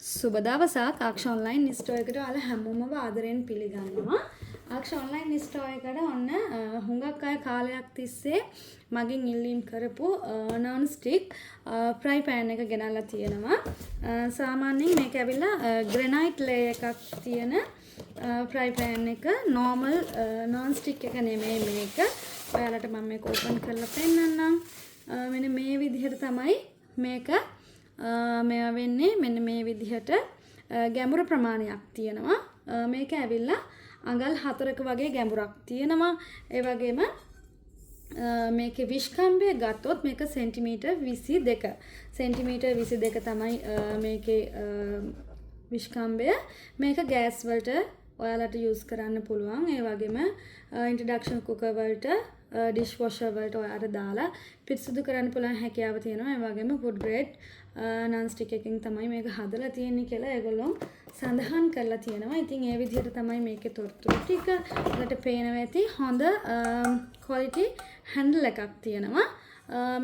සුබ දවසක් ආක්ෂ online Store එකට ඔයාලා හැමෝම ආදරෙන් පිළිගන්නවා. ආක්ෂ ඔන්ලයින් ස්ටෝර් එකට ඔන්න හුඟක් අය කාලයක් තිස්සේ මගෙන් ඉල්ලීම් කරපු non stick fry pan එක ගෙනල්ලා තියෙනවා. සාමාන්‍යයෙන් මේක ඇවිල්ලා granite layer එකක් තියෙන fry pan එක normal non stick එක නෙමෙයි මේක. ඔයාලට මම මේක open කරලා පෙන්නන්නම්. මෙන්න මේ විදිහට තමයි මේක මේවා වෙන්නේ. මෙන්න මේ විදිහට ගැඹුරු ප්‍රමාණයක් තියෙනවා. මේක ඇවිල්ලා අඟල් 4ක වගේ ගැඹුරක් තියෙනවා. ඒ වගේම මේකේ විශ්කම්භය ගත්තොත් මේක සෙන්ටිමීටර් 22. සෙන්ටිමීටර් 22 තමයි මේකේ විශ්කම්භය. මේක ගෑස් වලට ඔයාලට යූස් කරන්න පුළුවන්. ඒ වගේම ඉන්ට්‍රොඩක්ෂන් කුකර් වලට ඩිෂ් වොෂර් වලට ඔයාලට දාලා පිරිසිදු කරන්න පුළුවන් හැකියාව තියෙනවා. ඒ වගේම ෆුඩ් ග්‍රේඩ් non stick එකකින් තමයි මේක හදලා තියෙන්නේ කියලා ඒගොල්ලෝ සඳහන් කරලා තියෙනවා. ඉතින් ඒ විදිහට තමයි මේකේ තොරතුරු ටික ඔයාලට පේනවා ඇති. හොඳ quality handle එකක් තියෙනවා.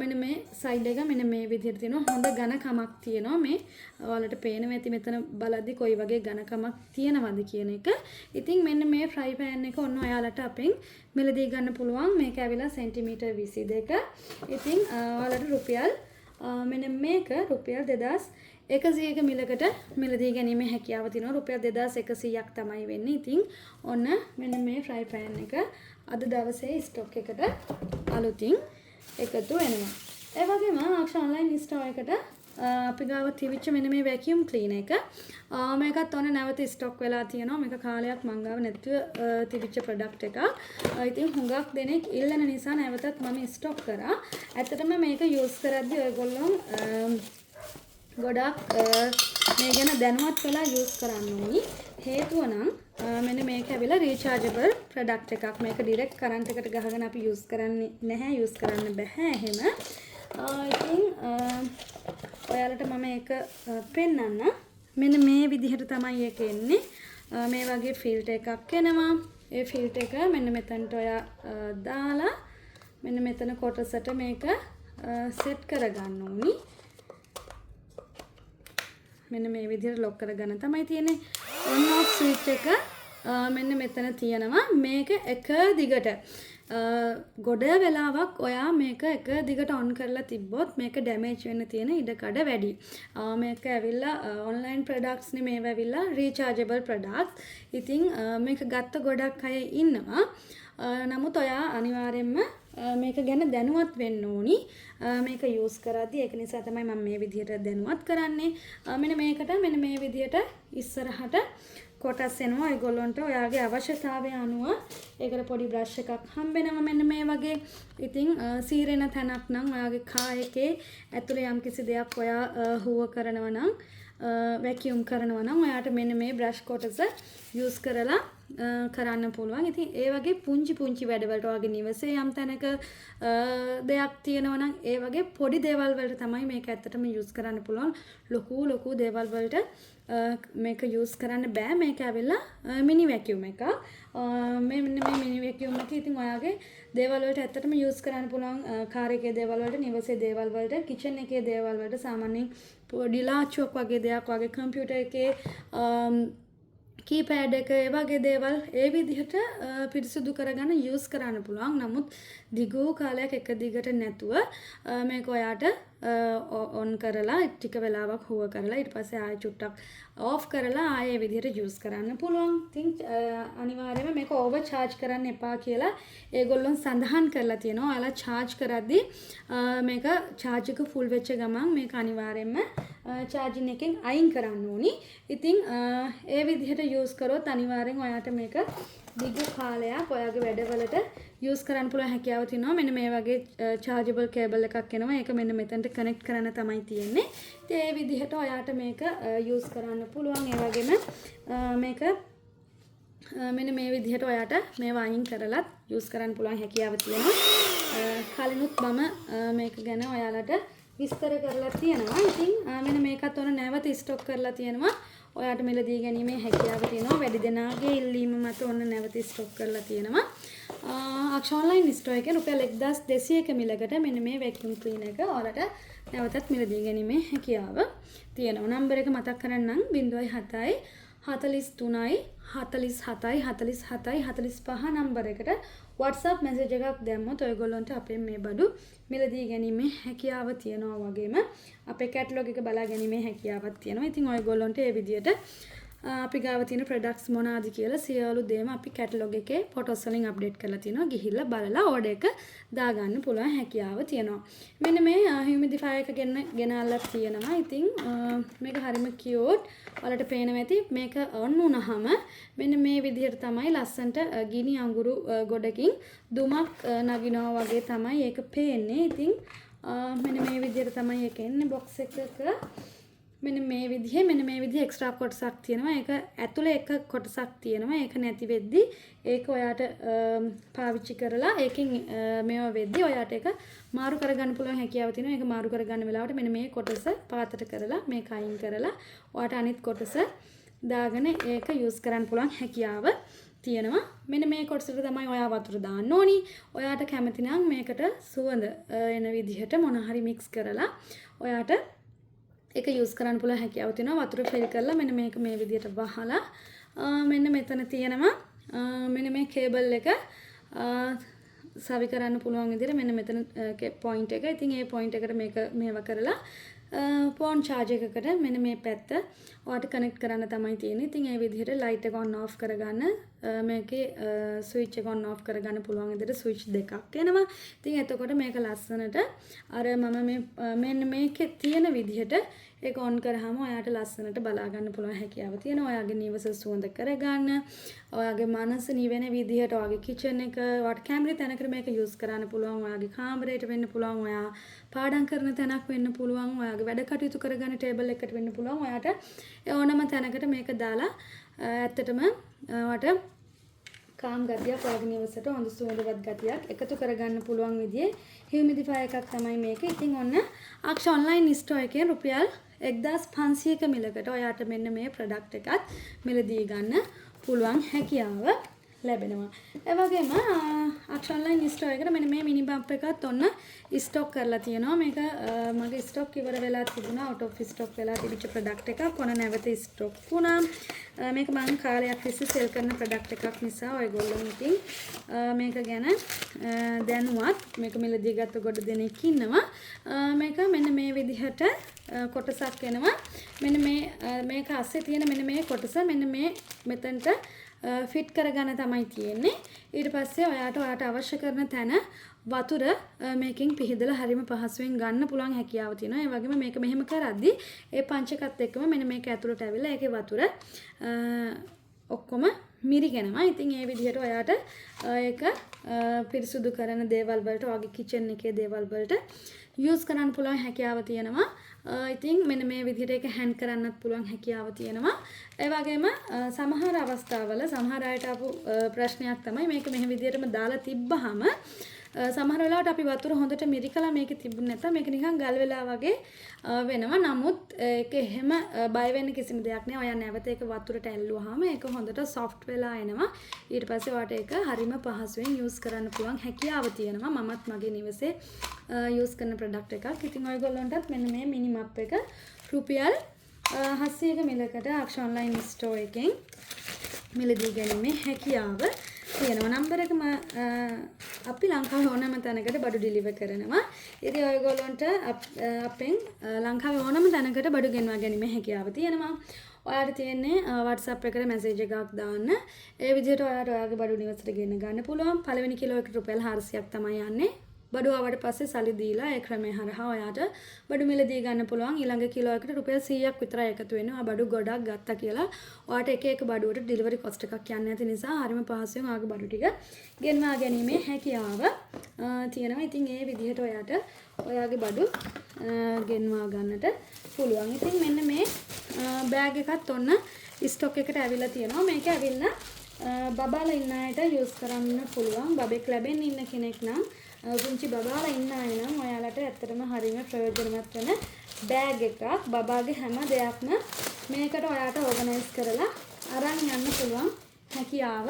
මෙන්න මේ සයිඩ් එක මෙන්න මේ විදිහට තියෙනවා. හොඳ ඝනකමක් තියෙනවා. මේ ඔයාලට පේනවා ඇති මෙතන බලද්දි කොයි වගේ ඝනකමක් තියෙනවද කියන එක. ඉතින් මෙන්න මේ fry pan එක ඔන්න ඔයාලට අපෙන් මිලදී ගන්න පුළුවන්. මේක ඇවිල්ලා සෙන්ටිමීටර් 22. ඉතින් ඔයාලට රුපියල් මෙන්න මේක රුපියල් 2100ක මිලකට මිලදී ගැනීමේ හැකියාව තියෙනවා. රුපියල් 2100ක් තමයි වෙන්නේ. ඉතින් ඔන්න මෙන්න මේ fry pan එක අද දවසේ ස්ටොක් එකට අලුතින් එකතු වෙනවා. ඒ වගේම ආක්ෂ ඔන්ලයින් ස්ටෝර් එකට අපි ගාව තිබිච්ච මෙන්න මේ වැකියුම් ක්ලීනර් එක මේකත් ඔන්න නැවත ස්ටොක් වෙලා තියෙනවා. මේක කාලයක් මං ගාව නැතුව තිබිච්ච ප්‍රොඩක්ට් එකක්. ඉතින් හුඟක් දෙනෙක් ඉල්ලන නිසා නැවතත් මම ස්ටොක් කරා. ඇත්තටම මේක යූස් කරද්දී ඔයගොල්ලෝ ගොඩක් මේ ගැන දැනුවත් වෙලා යූස් කරන්න ඕනි. හේතුව නම් මෙන්න මේක ඇවිල්ලා රීචාර්ජබල් ප්‍රොඩක්ට් එකක්. මේක ඩිරෙක්ට් කරන්ට් එකට ගහගෙන අපි යූස් කරන්නේ නැහැ. යූස් කරන්න බෑ එහෙම. ඉතින් ඔයාලට මම ඒක පෙන්නන්න. මෙන්න මේ විදිහට තමයි ඒක එන්නේ. මේ වගේ ෆිල්ටර් එකක් එනවා. ඒ ෆිල්ටර් එක මෙන්න මෙතනට ඔයා දාලා මෙන්න මෙතන කොටසට මේක සෙට් කරගන්න ඕනි. මෙන්න මේ විදිහට ලොක් කරගන්න තමයි තියෙන්නේ. on off switch එක මෙන්න මෙතන තියෙනවා. මේක එක දිගට ගොඩ වෙලාවක් ඔයා මේක එක දිගට on කරලා තිබ්බොත් මේක damage වෙන්න තියෙන ඉඩකඩ වැඩි. මේක ඇවිල්ලා online products නේ මේවා ඇවිල්ලා rechargeable products. ඉතින් මේක ගත්ත ගොඩක් අය ඉන්නවා. නමුත් ඔයා අනිවාර්යයෙන්ම මේක ගැන දැනුවත් වෙන්න ඕනි. මේක යූස් කරද්දී ඒක නිසා තමයි මම මේ විදිහට දැනුවත් කරන්නේ. මෙන්න මේකට මෙන්න මේ විදිහට ඉස්සරහට කොටස් එනවා. ඒගොල්ලන්ට ඔයාගේ අවශ්‍යතාවය අනුව ඒකට පොඩි බ්‍රෂ් එකක් හම්බෙනවා මෙන්න මේ වගේ. ඉතින් සීරෙන තැනක් නම් ඔයාගේ කා එකේ ඇතුලේ යම්කිසි දෙයක් ඔයා හුව කරනවා නම් වැකියුම් කරනවා නම් ඔයාට මෙන්න මේ බ්‍රෂ් කොටස යූස් කරලා කරන්න පුළුවන්. ඉතින් ඒ වගේ පුංචි වැඩවලට ඔයාගේ නිවසේ යම් තැනක දෙයක් තියෙනවා නම් ඒ වගේ පොඩි දේවල් වලට තමයි මේක ඇත්තටම යූස් කරන්න පුළුවන්. ලොකු දේවල් වලට මේක යූස් කරන්න බෑ. මේක ඇවිල්ලා මිනි වැකියුම් එකක්. මේ මිනි වැකියුම් එක ඉතින් ඔයාගේ දේවල් වලට ඇත්තටම යූස් කරන්න පුළුවන්. කාර් එකේ දේවල් වලට, නිවසේ දේවල් වලට, කිචන් එකේ දේවල් වලට සාමාන්‍යයෙන් පොඩි ලාචුවක් වගේ දෙයක් වගේ කම්පියුටර් එකේ කීපෑඩ් එක ඒ වගේ දේවල් ඒ විදිහට පිරිසිදු කරගන්න යූස් කරන්න පුළුවන්. නමුත් දිගු කාලයක් එක දිගට නැතුව මේක ඔයාට ඔන් කරලා ටික වෙලාවක් හුව කරලා ඊට පස්සේ ආයෙ චුට්ටක් ඕෆ් කරලා ආයෙ ඒ විදිහට යූස් කරන්න පුළුවන්. ඉතින් අනිවාර්යයෙන්ම මේක ඕවර් charge කරන්න එපා කියලා ඒගොල්ලෝ සඳහන් කරලා තියෙනවා. ඔයාලා charge කරද්දී මේක charge එක full වෙච්ච ගමන් මේක අනිවාර්යයෙන්ම charging එකෙන් අයින් කරන්න ඕනි. ඉතින් ඒ විදිහට යූස් කරොත් අනිවාර්යෙන් ඔයාට මේක දිගු කාලයක් ඔයාගේ වැඩවලට යූස් කරන්න පුළුවන් හැකියාව තියෙනවා. මෙන්න මේ වගේ chargeable cable එකක් එනවා. ඒක මෙන්න මෙතනට connect කරන්න තමයි තියෙන්නේ. ඉතින් ඒ විදිහට ඔයාට මේක යූස් කරන්න පුළුවන්. ඒ වගේම මේක මෙන්න මේ විදිහට ඔයාට මේවා අයින් කරලත් යූස් කරන්න පුළුවන් හැකියාව තියෙනවා. කලිනුත් මම මේක ගැන ඔයාලට විස්තර කරලා තියෙනවා. ඉතින් මෙන්න මේකත් ඔන්න නැවත ස්ටොක් කරලා තියෙනවා. ඔයාට මිලදී ගැනීමේ හැකියාව තියෙනවා. වැඩි දෙනාගේ ඉල්ලීම මත ඔන්න නැවත ස්ටොක් කරලා තියෙනවා. අක්ෂ ඔන්ලයින් ස්ටෝර් එකේ රුපියල් 1200ක මිලකට මෙන්න මේ වැකියුම් ක්ලීනර් එක ඔයාලට නැවතත් මිලදී ගැනීමේ හැකියාව තියෙනවා. නම්බර එක මතක් කරන්නම් 07 43 47 47 45 නම්බර එකට WhatsApp මැසේජ් එකක් දැම්මොත් ඔයගොල්ලන්ට අපේ මේ බඩු මිලදී ගැනීමේ හැකියාව තියෙනවා වගේම අපේ කැටලොග් එක බලා ගැනීමේ හැකියාවක් තියෙනවා. ඉතින් ඔයගොල්ලන්ට මේ විදියට අපි ගාව තියෙන ප්‍රොඩක්ට්ස් මොනවාද කියලා සියලු දේම අපි කැටලොග් එකේ ෆොටෝස් වලින් අප්ඩේට් කරලා තියෙනවා. ගිහිල්ලා බලලා ඕඩර් එක දාගන්න පුළුවන් හැකියාව තියෙනවා. මෙන්න මේ හියුමිඩිෆයර් එක ගෙනල්ලා තියෙනවා. ඉතින් මේක හරිම කියුට්. ඔයාලට පේනවා ඇති මේක ඔන් වුණාම මෙන්න මේ විදිහට තමයි ලස්සන්ට ගිනි අඟුරු ගොඩකින් දුමක් නගිනවා වගේ තමයි ඒක පේන්නේ. ඉතින් මෙන්න මේ විදිහට තමයි ඒක එන්නේ බොක්ස් එකක. මෙන්න මේ විදිහේ එක්ස්ට්‍රා කොටසක් තියෙනවා. ඒක ඇතුලේ එක කොටසක් තියෙනවා. ඒක නැති වෙද්දි ඒක ඔයාට පාවිච්චි කරලා ඒකෙන් මේවා වෙද්දි ඔයාට ඒක මාරු කරගන්න පුළුවන් හැකියාව තියෙනවා. ඒක මාරු කරගන්න වෙලාවට මෙන්න මේ කොටස පාතට කරලා මේක අයින් කරලා ඔයාට අනිත් කොටස දාගෙන ඒක යූස් කරන්න පුළුවන් හැකියාව තියෙනවා. මෙන්න මේ කොටසට තමයි ඔයා වතුර දාන්න ඕනි. ඔයාට කැමති නම් මේකට සුවඳ එන විදිහට මොන හරි මික්ස් කරලා ඔයාට ඒක යූස් කරන්න පුළුවන් හැකියාව තියෙනවා. වතුර ෆිල් කරලා මෙන්න මේක මේ විදිහට වහලා මෙන්න මෙතන තියෙනවා මෙන්න මේ කේබල් එක සවි කරන්න පුළුවන් විදිහට මෙන්න මෙතන පොයින්ට් එක. ඉතින් ඒ පොයින්ට් එකට මේක මේව කරලා ෆෝන් charge එකකට මෙන්න මේ පැත්ත ඔයාට කනෙක්ට් කරන්න තමයි තියෙන්නේ. ඉතින් ඒ විදිහට light එක on off කරගන්න මේකේ switch එක on off කරගන්න පුළුවන් විදිහට switch දෙකක් එනවා. ඉතින් එතකොට මේක ලස්සනට අර මෙන්න මේකේ තියෙන විදිහට ඒක on කරාම ඔයාට ලස්සනට බලා ගන්න පුළුවන් හැකියාව තියෙනවා. ඔයාගේ නිවස සුවඳ කරගන්න, ඔයාගේ මනස නිවෙන විදිහට ඔයාගේ kitchen එක ඔයාට කැමති තැනකට මේක use කරන්න පුළුවන්. ඔයාගේ කාමරයට වෙන්න පුළුවන්, ඔයා පාඩම් කරන තැනක් වෙන්න පුළුවන්, ඔයාගේ වැඩ කටයුතු කරගන්න table එකකට වෙන්න පුළුවන්. ඔයාට ඕනම තැනකට මේක දාලා ඇත්තටම ඔයාට කාම් ගතියක් ඔයාගේ නිවසට හොඳ සුවඳවත් ගතියක් එකතු කරගන්න පුළුවන් විදිහේ හියුමිඩිෆයර් එකක් තමයි මේක. ඉතින් ඔන්න අක්ෂ ඔන්ලයින් ස්ටෝර් එකේ රුපියල් 1500ක මිලකට ඔයාට මෙන්න මේ ප්‍රොඩක්ට් එකත් මිලදී ගන්න පුළුවන් හැකියාව ලැබෙනවා. ඒ වගේම අක්ෂ ඔන්ලයින් ස්ටෝර් එකට මෙන්න මේ මිනි බම්ප් එකත් ඔන්න ස්ටොක් කරලා තියෙනවා. මේක මගේ ස්ටොක් ඉවර වෙලා තිබුණා. out of stock වෙලා තිබිච්ච ප්‍රොඩක්ට් එකක්. කොන නැවත ස්ටොක් වුණා. මේක මම කාලයක් තිස්සේ සෙල් කරන ප්‍රොඩක්ට් එකක් නිසා ඔයගොල්ලෝ ඉතින් මේක ගැන දැනුවත් මේක මිලදී ගත්ත ගොඩ දෙනෙක් ඉන්නවා. මේක මෙන්න මේ විදිහට කොටසක් එනවා. මෙන්න මේක අස්සේ තියෙන මෙන්න මේ කොටස මෙන්න මේ මෙතනට ෆිට කරගන්න තමයි තියෙන්නේ. ඊට පස්සේ ඔයාට අවශ්‍ය කරන තැන වතුර මේකෙන් පිහිදලා හරිම පහසුවෙන් ගන්න පුළුවන් හැකියාව තියෙනවා. ඒ වගේම මේක මෙහෙම කරද්දි ඒ පංචකත් එක්කම මෙන්න මේක ඇතුළට ඇවිල්ලා ඒකේ වතුර ඔක්කොම මිරිගෙනවා. ඉතින් ඒ විදිහට ඔයාට ඒක පිරිසුදු කරන දේවල් වලට ඔයාගේ කිචන් එකේ දේවල් වලට යූස් කරන්න පුළුවන් හැකියාව තියෙනවා. ඉතින් මෙන්න මේ විදිහට ඒක හැන්ඩ් කරන්නත් පුළුවන් හැකියාව තියෙනවා. ඒ වගේම සමහර අවස්ථාවල සමහර අයට ආපු ප්‍රශ්නයක් තමයි මේක මෙහෙම විදිහටම දාලා තිබ්බහම සමහර වෙලාවට අපි වතුර හොඳට මිරිකලා මේක තිබුණ නැත්නම් මේක නිකන් ගල් වෙලා වගේ වෙනවා. නමුත් ඒක එහෙම බය වෙන්න කිසිම දෙයක් නෑ. ඔයා නැවත ඒක වතුරට ඇල්ලුවාම ඒක හොඳට සොෆ්ට් වෙලා එනවා. ඊට පස්සේ ඔයාට ඒක හරිම පහසුවෙන් යූස් කරන්න පුළුවන් හැකියාව තියෙනවා. මමත් මගේ නිවසේ යූස් කරන ප්‍රොඩක්ට් එකක්. ඉතින් ඔයගොල්ලන්ටත් මෙන්න මේ මිනි මප් එක රුපියල් 700ක මිලකට අක්ෂ ඔන්ලයින් ස්ටෝර් එකෙන් මිලදී ගැනීමේ හැකියාව තියෙනවා. නම්බර එකම අපි ලංකාවේ ඕනම තැනකට බඩු ඩිලිවර් කරනවා. ඉතින් ඔයගොල්ලන්ට අපෙන් ලංකාවේ ඕනම තැනකට බඩු ගෙන්වා ගැනීමේ හැකියාව තියෙනවා. ඔයාට තියෙන්නේ WhatsApp එකට මැසේජ් එකක් දාන්න. ඒ විදිහට ඔයාට ඔයාගේ බඩු නිවසට ගෙන්න ගන්න පුළුවන්. පළවෙනි කිලෝ එකට රුපියල් 400ක් තමයි යන්නේ. බඩු ආවට පස්සේ සල්ලි දීලා ඒ ක්‍රමය හරහා ඔයාට බඩු මිලදී ගන්න පුළුවන්. ඊළඟ කිලෝ එකට රුපියල් 100ක් විතරයි එකතු වෙනවා. බඩු ගොඩක් ගත්තා කියලා ඔයාට එක එක බඩුවට ඩිලිවරි කොස්ට් එකක් යන්නේ නැති නිසා හරිම පහසුවෙන් ඔයාගේ බඩු ටික ගෙන්වා ගැනීමේ හැකියාව තියෙනවා. ඉතින් ඒ විදිහට ඔයාට ඔයාගේ බඩු ගෙන්වා ගන්නට පුළුවන්. ඉතින් මෙන්න මේ බෑග් එකත් ඔන්න ස්ටොක් එකට ඇවිල්ලා තියෙනවා. මේක ඇවිල්ලා බබාලා ඉන්න අයට යූස් කරන්න පුළුවන්. බබෙක් ලැබෙන්න ඉන්න කෙනෙක් නම් පුංචි බබාලා ඉන්න අය නම් ඔයාලට ඇත්තටම හරිම ප්‍රයෝජනවත් වෙන බෑග් එකක්. බබාගේ හැම දෙයක්ම මේකට ඔයාට ඕගනයිස් කරලා අරන් යන්න පුළුවන් හැකියාව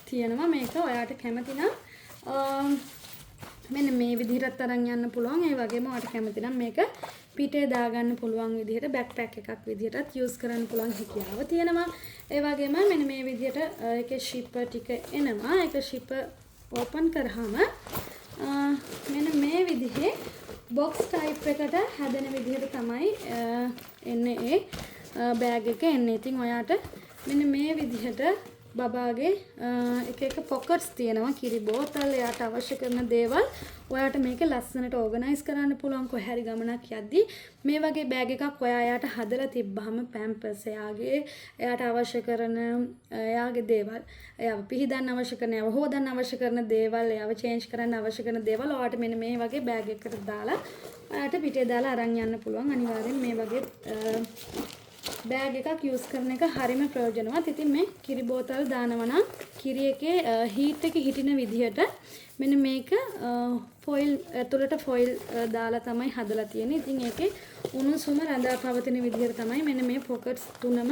තියෙනවා. මේක ඔයාට කැමති නම් මෙන්න මේ විදිහට අරන් යන්න පුළුවන්. ඒ වගේම ඔයාලට කැමති නම් මේක පිටේ දාගන්න පුළුවන් විදිහට බෑක්පැක් එකක් විදිහටත් යූස් කරන්න පුළුවන් හැකියාව තියෙනවා. ඒ වගේම මෙන්න මේ විදිහට ඒකේ ෂිපර් ටික එනවා. ඒක ෂිපර් ඕපන් කරාම මෙන්න මේ විදිහේ බොක්ස් ටයිප් එකට හැදෙන විදිහට තමයි එන්නේ ඒ බෑග් එක එන්නේ. ඉතින් ඔයාට මෙන්න මේ විදිහට බබාගේ එක එක පොකට්ස් තියෙනවා. කිරි බෝතල්, එයාට අවශ්‍ය කරන දේවල් ඔයාට මේක ලස්සනට ඕගනයිස් කරන්න පුළුවන්. කොහේ හරි ගමනක් යද්දී මේ වගේ බෑග් එකක් ඔයා එයාට හදලා තිබ්බහම පැම්පර්ස් එයාට අවශ්‍ය කරන එයාගේ දේවල්, එයාව පිහදන්න අවශ්‍ය කරන, එයාව හොදන්න අවශ්‍ය කරන දේවල්, එයාව චේන්ජ් කරන්න අවශ්‍ය කරන දේවල් ඔයාට මෙන්න මේ වගේ බෑග් එකකට දාලා ඔයාට පිටේ දාලා අරන් යන්න පුළුවන්. අනිවාර්යෙන් මේ වගේ බෑග් එකක් යූස් කරන එක හරිම ප්‍රයෝජනවත්. ඉතින් මේ කිරි බෝතල් දානවා නම් කිරි එකේ හීට් එක හිටින විදිහට මෙන්න මේක ෆොයිල් ඇතුළට ෆොයිල් දාලා තමයි හදලා තියෙන්නේ. ඉතින් ඒකේ උණුසුම රඳා පවතින විදිහට තමයි මෙන්න මේ පොකට්ස් තුනම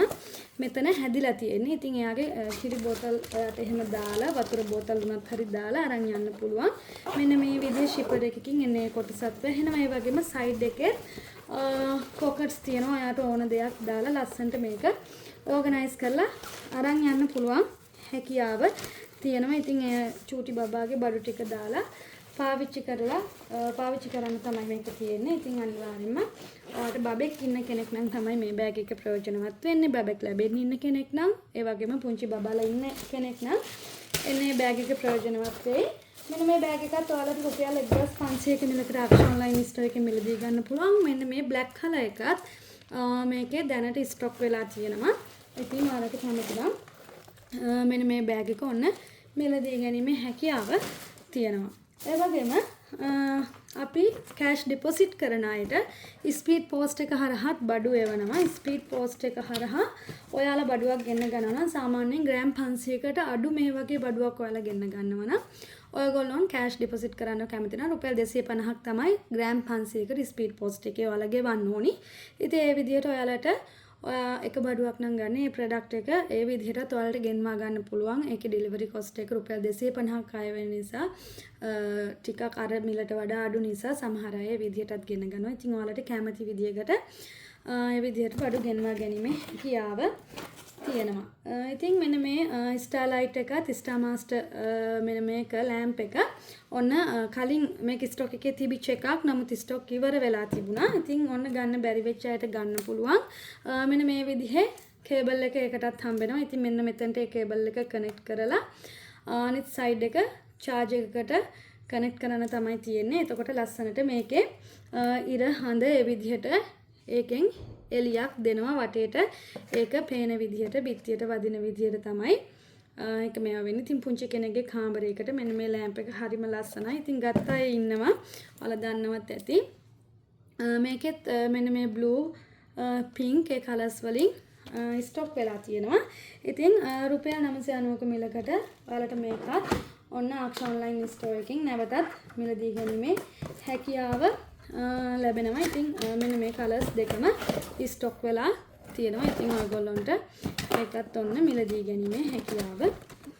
මෙතන හැදිලා තියෙන්නේ. ඉතින් එයාගේ කිරි බෝතල් ඔයාට එහෙම දාලා වතුර බෝතල් උනත් හරි දාලා අරන් යන්න පුළුවන්. මෙන්න මේ විදිහේ ෂිපර් එකකින් එන්නේ කොටසත් වෙනවා. ඒ වගේම සයිඩ් එකේ පොකට්ස් තියෙනවා. ඔයාට ඕන දෙයක් දාලා ලස්සනට මේක ඕගනයිස් කරලා අරන් යන්න පුළුවන් හැකියාව තියෙනවා. ඉතින් චූටි බබාගේ බඩු ටික දාලා පාවිච්චි කරන්න තමයි මේක තියෙන්නේ. ඉතින් අනිවාර්යයෙන්ම ඔයාට බබෙක් ඉන්න කෙනෙක් නම් තමයි මේ බෑග් එක ප්‍රයෝජනවත් වෙන්නේ. බබෙක් ලැබෙන්න ඉන්න කෙනෙක් නම්, ඒ වගේම පුංචි බබාලා ඉන්න කෙනෙක් නම් එන්නේ බෑග් එක ප්‍රයෝජනවත් වෙයි. මෙන්න මේ බෑග් එකත් ඔයාලට රුපියල් 1500ක මිලකට ආක්ෂන් ඔන්ලයින් ස්ටෝර් එකේ මිලදී ගන්න පුළුවන්. මෙන්න මේ බ්ලැක් කලර් එකත් මේකේ දැනට ස්ටොක් වෙලා තියෙනවා. ඉතින් ඔයාලට කැමති නම් මෙන්න මේ බෑග් එක ඔන්න මිලදී ගැනීමේ හැකියාව තියෙනවා. ඒ වගේම අපි කෑෂ් ඩිපොසිට් කරන අයට ස්පීඩ් පෝස්ට් එක හරහාත් බඩු එවනවා. ස්පීඩ් පෝස්ට් එක හරහා ඔයාලා බඩුවක් ගෙන්න ගන්නවා නම් සාමාන්‍යයෙන් ග්‍රෑම් 500කට අඩු මේ වගේ බඩුවක් ඔයාලා ගෙන්න ගන්නවා නම් ඔයගොල්ලොන් කෑෂ් ඩිපොසිට් කරන්න කැමති නම් රුපියල් 250ක් තමයි ග්‍රෑම් 500කට ස්පීඩ් පෝස්ට් එකේ ඔයාලා ගෙවන්න ඕනි. ඉතින් ඒ විදිහට ඔයාලට එක බඩුවක් නම් ගන්න මේ ප්‍රොඩක්ට් එක ඒ විදිහටත් ඔයාලට ගෙන්වා ගන්න පුළුවන්. ඒකේ ඩෙලිවරි කොස්ට් එක රුපියල් 250ක් ආය වෙන නිසා ටිකක් අර මිලට වඩා අඩු නිසා සමහර අය ඒ විදිහටත් ගෙන ගන්නවා. ඉතින් ඔයාලට කැමති විදිහකට ඒ විදිහට බඩු ගෙන්වා ගැනීමේ හැකියාව තියෙනවා. ඉතින් මෙන්න මේ ස්ටාර්ලයිට් එකත් ස්ටාර් මාස්ටර් මෙන්න මේක ලැම්ප් එක ඔන්න කලින් මේක ස්ටොක් එකේ තිබිච්ච එකක්. නමුත් ස්ටොක් ඉවර වෙලා තිබුණා. ඉතින් ඔන්න ගන්න බැරි වෙච්ච අයට ගන්න පුළුවන්. මෙන්න මේ විදිහේ කේබල් එක එකටත් හම්බ වෙනවා. ඉතින් මෙන්න මෙතනට ඒ කේබල් එක කනෙක්ට් කරලා අනිත් සයිඩ් එක charge එකකට කනෙක්ට් කරන්න තමයි තියෙන්නේ. එතකොට ලස්සනට මේකේ ඉර හඳ ඒ විදිහට ඒකෙන් එලියක් දෙනවා වටේට. ඒක පේන විදිහට බිත්තියට වදින විදිහට තමයි ඒක මේවා වෙන්නේ. ඉතින් පුංචි කෙනෙක්ගේ කාමරයකට මෙන්න මේ ලැම්ප් එක හරිම ලස්සනයි. ඉතින් ගත්ත අය ඉන්නවා. ඔයාලා දන්නවත් ඇති. මේකෙත් මෙන්න මේ blue pink ඒ කලර්ස් වලින් ස්ටොක් වෙලා තියෙනවා. ඉතින් රුපියල් 990ක මිලකට ඔයාලට මේකත් ඔන්න ආක්ෂන් ඔන්ලයින් ස්ටෝර් එකකින් නැවතත් මිලදී ගැනීමේ හැකියාව ලැබෙනවා. ඉතින් මෙන්න මේ කලර්ස් දෙකම ස්ටොක් වෙලා තියෙනවා. ඉතින් ඔයගොල්ලන්ට ඒකත් ඔන්න මිලදී ගැනීමේ හැකියාව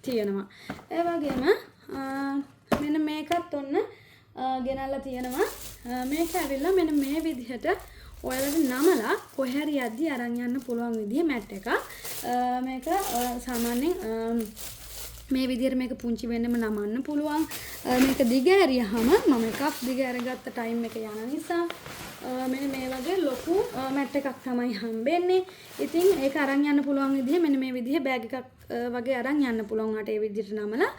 තියෙනවා. ඒ වගේම මෙන්න මේකත් ඔන්න ගෙනල්ලා තියෙනවා. මේක ඇවිල්ලා මෙන්න මේ විදිහට ඔයාලට නමලා කොහේ හරි යද්දී අරන් යන්න පුළුවන් විදිහේ මැට් එකක්. මේක සාමාන්‍යයෙන් මේ විදිහට මේක පුංචි වෙන්නම නමන්න පුළුවන්. මේක දිග ඇරියාම මම එකක් දිග ඇරගත්ත ටයිම් එක යන නිසා මෙන්න මේ වගේ ලොකු මැට් එකක් තමයි හම්බෙන්නේ. ඉතින් ඒක අරන් යන්න පුළුවන් විදිහ මෙන්න මේ විදිහේ බෑග් එකක් වගේ අරන් යන්න පුළුවන්. අට ඒ විදිහට නමලා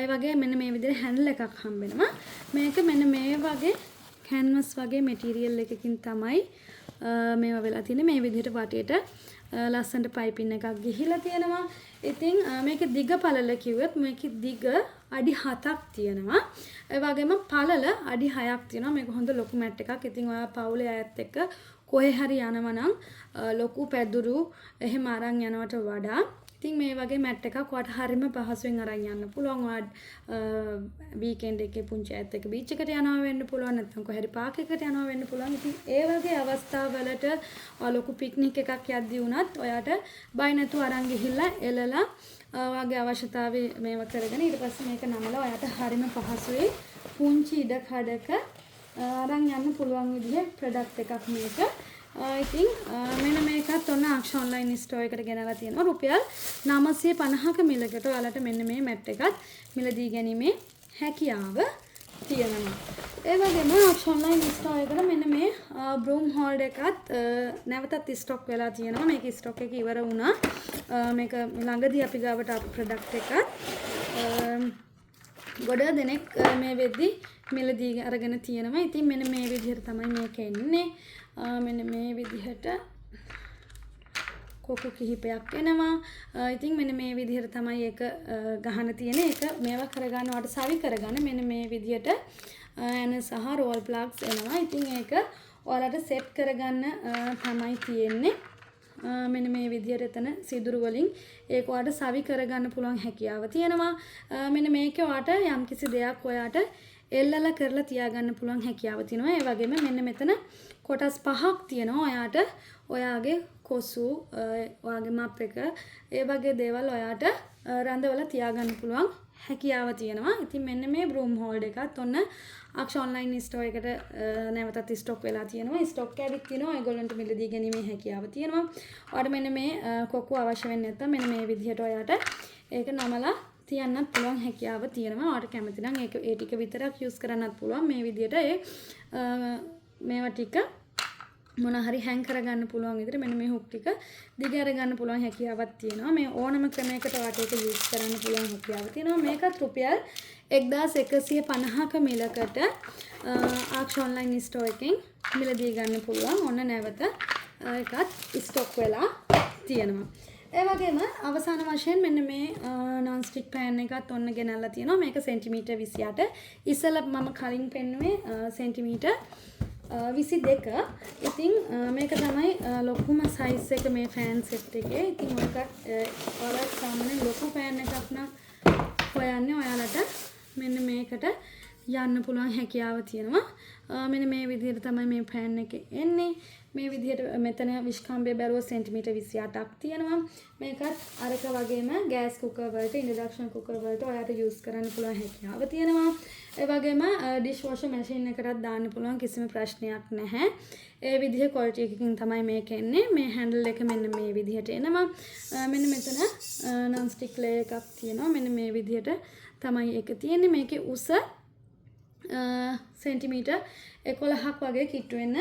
ඒ වගේ මෙන්න මේ විදිහේ හැන්ඩල් එකක් හම්බෙනවා. මේක මෙන්න මේ වගේ කැන්වස් වගේ මැටීරියල් එකකින් තමයි මේවා වෙලා තියෙන්නේ. මේ විදිහට වටේට ලස්සනට පයිපින් එකක් ගිහිලා තියෙනවා. ඉතින් මේක දිග පළල කිව්වොත් මේකේ දිග අඩි 7ක් තියෙනවා. ඒ වගේම පළල අඩි 6ක් තියෙනවා. මේක හොඳ ලොකු මැට් එකක්. ඉතින් ඔයා පවුලේ අයත් එක්ක කොහේ හරි යනවා නම් ලොකු පැදුරු එහෙම අරන් යනවට වඩා ඉතින් මේ වගේ මැට් එකක් ඔයාලට හරියම පහසුවෙන් අරන් යන්න පුළුවන්. ඔයාලා වීකෙන්ඩ් එකේ පුංචි ඈත් එක්ක බීච් එකට යනවා වෙන්න පුළුවන්. නැත්නම් කොහරි පාක් එකකට යනවා වෙන්න පුළුවන්. ඉතින් ඒ වගේ අවස්ථාවලට ලොකු පික්නික් එකක් යද්දී වුණත් ඔයාට බය නැතුව අරන් ගිහිල්ලා එළලා ඔයාගේ අවශ්‍යතාවය මේව කරගෙන ඊට පස්සේ මේක නමලා ඔයාට හරියම පහසුවේ පුංචි ඉඩ කඩක අරන් යන්න පුළුවන් විදිහේ ප්‍රොඩක්ට් එකක් මේක. ඉතින් මෙන්න මේකත් ඔන්න අක්ෂ ඔන්ලයින් ස්ටෝර් එකට ගෙනලා තියෙනවා. රුපියල් 950ක මිලකට ඔයාලට මෙන්න මේ මැට් එකත් මිලදී ගැනීමේ හැකියාව තියෙනවා. ඒ වගේම අක්ෂ ඔන්ලයින් ස්ටෝර් එකට මෙන්න මේ බ්‍රූම් හෝල්ඩර් එකත් නැවතත් ස්ටොක් වෙලා තියෙනවා. මේක ස්ටොක් එක ඉවර වුණා. මේක ළඟදී අපි ගාවට අප ප්‍රොඩක්ට් එකත් ගොඩ දෙනෙක් මේ වෙද්දි මිලදී අරගෙන තියෙනවා. ඉතින් මෙන්න මේ විදිහට තමයි මේක එන්නේ. මෙන්න මේ විදිහට කොකු කිහිපයක් එනවා. ඉතින් මෙන්න මේ විදිහට තමයි ඒක ගහන තියෙන. ඒක මේවා කරගන්න වට සවි කරගන්න මෙන්න මේ විදිහට එන සහ රෝල් ප්ලග්ස් එනවා. ඉතින් ඒක ඔයාලට සෙට් කරගන්න තමයි තියෙන්නේ. මෙන්න මේ විදිහට එතන සිදුරු වලින් ඒක ඔයාලට සවි කරගන්න පුළුවන් හැකියාව තියෙනවා. මෙන්න මේකේ ඔයාලට යම්කිසි දෙයක් ඔයාලට එල්ලලා කරලා තියාගන්න පුළුවන් හැකියාව තියෙනවා. ඒ වගේම මෙන්න මෙතන කොටස් 5ක් තියෙනවා. ඔයාට ඔයාගේ කොසු, ඔයාගේ මප් එක, ඒ වගේ දේවල් ඔයාට රඳවලා තියාගන්න පුළුවන් හැකියාව තියෙනවා. ඉතින් මෙන්න මේ බ්‍රූම් හෝල්ඩර් එකත් ඔන්න අක්ෂ ඔන්ලයින් ස්ටෝර් එකට නැවතත් ස්ටොක් වෙලා තියෙනවා. ස්ටොක් ඇවිත් තියෙනවා. ඒගොල්ලන්ට මිලදී ගැනීමේ හැකියාව තියෙනවා. ඔයාලට මෙන්න මේ කොකු අවශ්‍ය වෙන්නේ නැත්නම් මෙන්න මේ විදිහට ඔයාට ඒක නමලා තියන්නත් පුළුවන් හැකියාව තියෙනවා. ඔයාලට කැමති නම් ඒක ඒ ටික විතරක් යූස් කරන්නත් පුළුවන්. මේ විදිහට මේවා ටික මොන හරි හැං කරගන්න පුළුවන් විදිහට මෙන්න මේ හුක් ටික දිග අරගන්න පුළුවන් හැකියාවක් තියෙනවා. මේ ඕනම ක්‍රමයකට ඔයාලට ඒක යූස් කරන්න පුළුවන් හැකියාව තියෙනවා. මේකත් රුපියල් 1150ක මිලකට අක්ෂ ඔන්ලයින් ස්ටෝර් එකෙන් මිලදී ගන්න පුළුවන්. ඔන්න නැවත ඒකත් ස්ටොක් වෙලා තියෙනවා. ඒ වගේම අවසාන වශයෙන් මෙන්න මේ non stick pan එකත් ඔන්න ගෙනල්ලා තියෙනවා. මේක සෙන්ටිමීටර් 28. ඉස්සෙල්ලා මම කලින් පෙන්නුවේ සෙන්ටිමීටර් 22. ඉතින් මේක තමයි ලොකුම සයිස් එක මේ ෆෑන් සෙට් එකේ. ඉතින් ඔයකත් ඔයාලා සාමාන්‍යයෙන් ලොකු ෆෑන් එකක් නම් හොයන්නේ ඔයාලට මෙන්න මේකට යන්න පුළුවන් හැකියාව තියෙනවා. මෙන්න මේ විදිහට තමයි මේ ෆෑන් එක එන්නේ. මේ විදිහට මෙතන විස්කම්බේ බැලුව සෙන්ටිමීටර් 28ක් තියෙනවා. මේකත් අරක වගේම ගෑස් කුකර් වලට, ඉන්ඩක්ෂන් කුකර් වලට ඔයාලට යූස් කරන්න පුළුවන් හැකියාව තියෙනවා. ඒ වගේම ඩිෂ් වොෂර් මැෂින් එකකටත් දාන්න පුළුවන් කිසිම ප්‍රශ්නයක් නැහැ. ඒ විදිහේ ක්වොලිටි එකකින් තමයි මේක එන්නේ. මේ හැන්ඩල් එක මෙන්න මේ විදිහට එනවා. මෙන්න මෙතන non stick ලේ එකක් තියෙනවා. මෙන්න මේ විදිහට තමයි ඒක තියෙන්නේ. මේකේ උස සෙන්ටිමීටර් 11ක් වගේ කිට්ටු වෙන්න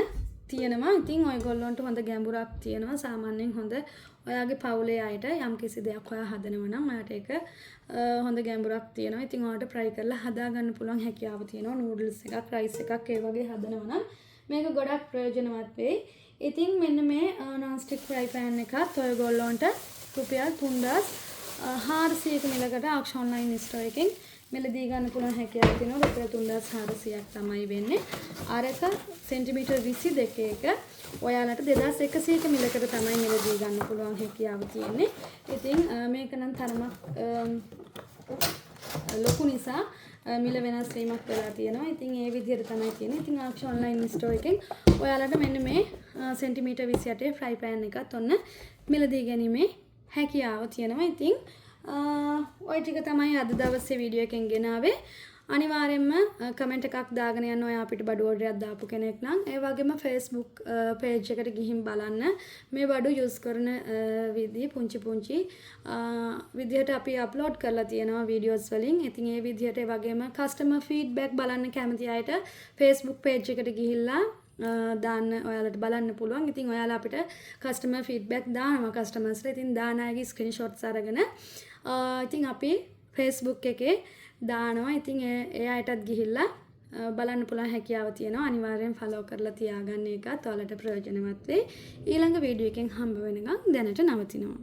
තියෙනවා. ඉතින් ඔයගොල්ලන්ට හොඳ ගැඹුරක් තියෙනවා. සාමාන්‍යයෙන් හොඳ ඔයාගේ පවුලේ අයට යම්කිසි දෙයක් ඔයා හදනවා නම් ඔයාට ඒක හොඳ ගැඹුරක් තියෙනවා. ඉතින් ඔයාලට try කරලා හදා ගන්න පුළුවන් හැකියාව තියෙනවා. නූඩල්ස් එකක්, රයිස් එකක් ඒ වගේ හදනවා නම් මේක ගොඩක් ප්‍රයෝජනවත් වෙයි. ඉතින් මෙන්න මේ non stick fry pan එකත් ඔයගොල්ලන්ට රුපියල් 3400ක මිලකට අක්ෂ ඔන්ලයින් ස්ටෝර් එකෙන් මිලදී ගන්න පුළුවන් හැකියාව තියෙනවා. රුපියල් 3400ක් තමයි වෙන්නේ. අරක සෙන්ටිමීටර් 22 එක ඔයාලට 2100ක මිලකට තමයි මිලදී ගන්න පුළුවන් හැකියාව තියෙන්නේ. ඉතින් මේක නම් තරමක් ලොකු නිසා මිල වෙනස් වීමක් වෙලා තියෙනවා. ඉතින් ඒ විදිහට තමයි තියෙන්නේ. ඉතින් අක්ෂ ඔන්ලයින් ස්ටෝර් එකෙන් ඔයාලට මෙන්න මේ සෙන්ටිමීටර් 28 ෆ්‍රයි පෑන් එකත් ඔන්න මිලදී ගැනීමේ හැකියාව තියෙනවා. ඉතින් ඔය ටික තමයි අද දවසේ වීඩියෝ එකෙන් ගෙනාවේ. අනිවාර්යෙන්ම කමෙන්ට් එකක් දාගෙන යන්න ඔයා අපිට බඩු ඕඩරයක් දාපු කෙනෙක් නම්. ඒ වගේම Facebook page එකට ගිහින් බලන්න මේ බඩු යූස් කරන විදිහ පුංචි විදිහට අපි අප්ලෝඩ් කරලා තියෙනවා වීඩියෝස් වලින්. ඉතින් ඒ විදිහට ඒ වගේම කස්ටමර් ෆීඩ්බැක් බලන්න කැමති අයට Facebook page එකට ගිහිල්ලා දාන්න ඔයාලට බලන්න පුළුවන්. ඉතින් ඔයාලා අපිට කස්ටමර් ෆීඩ්බැක් දානවා කස්ටමර්ස්ලා. ඉතින් දාන අයගේ ස්ක්‍රීන්ෂොට්ස් අරගෙන ඉතින් අපි Facebook එකේ දානවා. ඉතින් ඒ අයටත් ගිහිල්ලා බලන්න පුළුවන් හැකියාව තියෙනවා. අනිවාර්යෙන් ෆලෝ කරලා තියාගන්න එකත් ඔයාලට ප්‍රයෝජනවත් වෙයි. ඊළඟ වීඩියෝ එකෙන් හම්බ වෙනකන් දැනට නවතිනවා.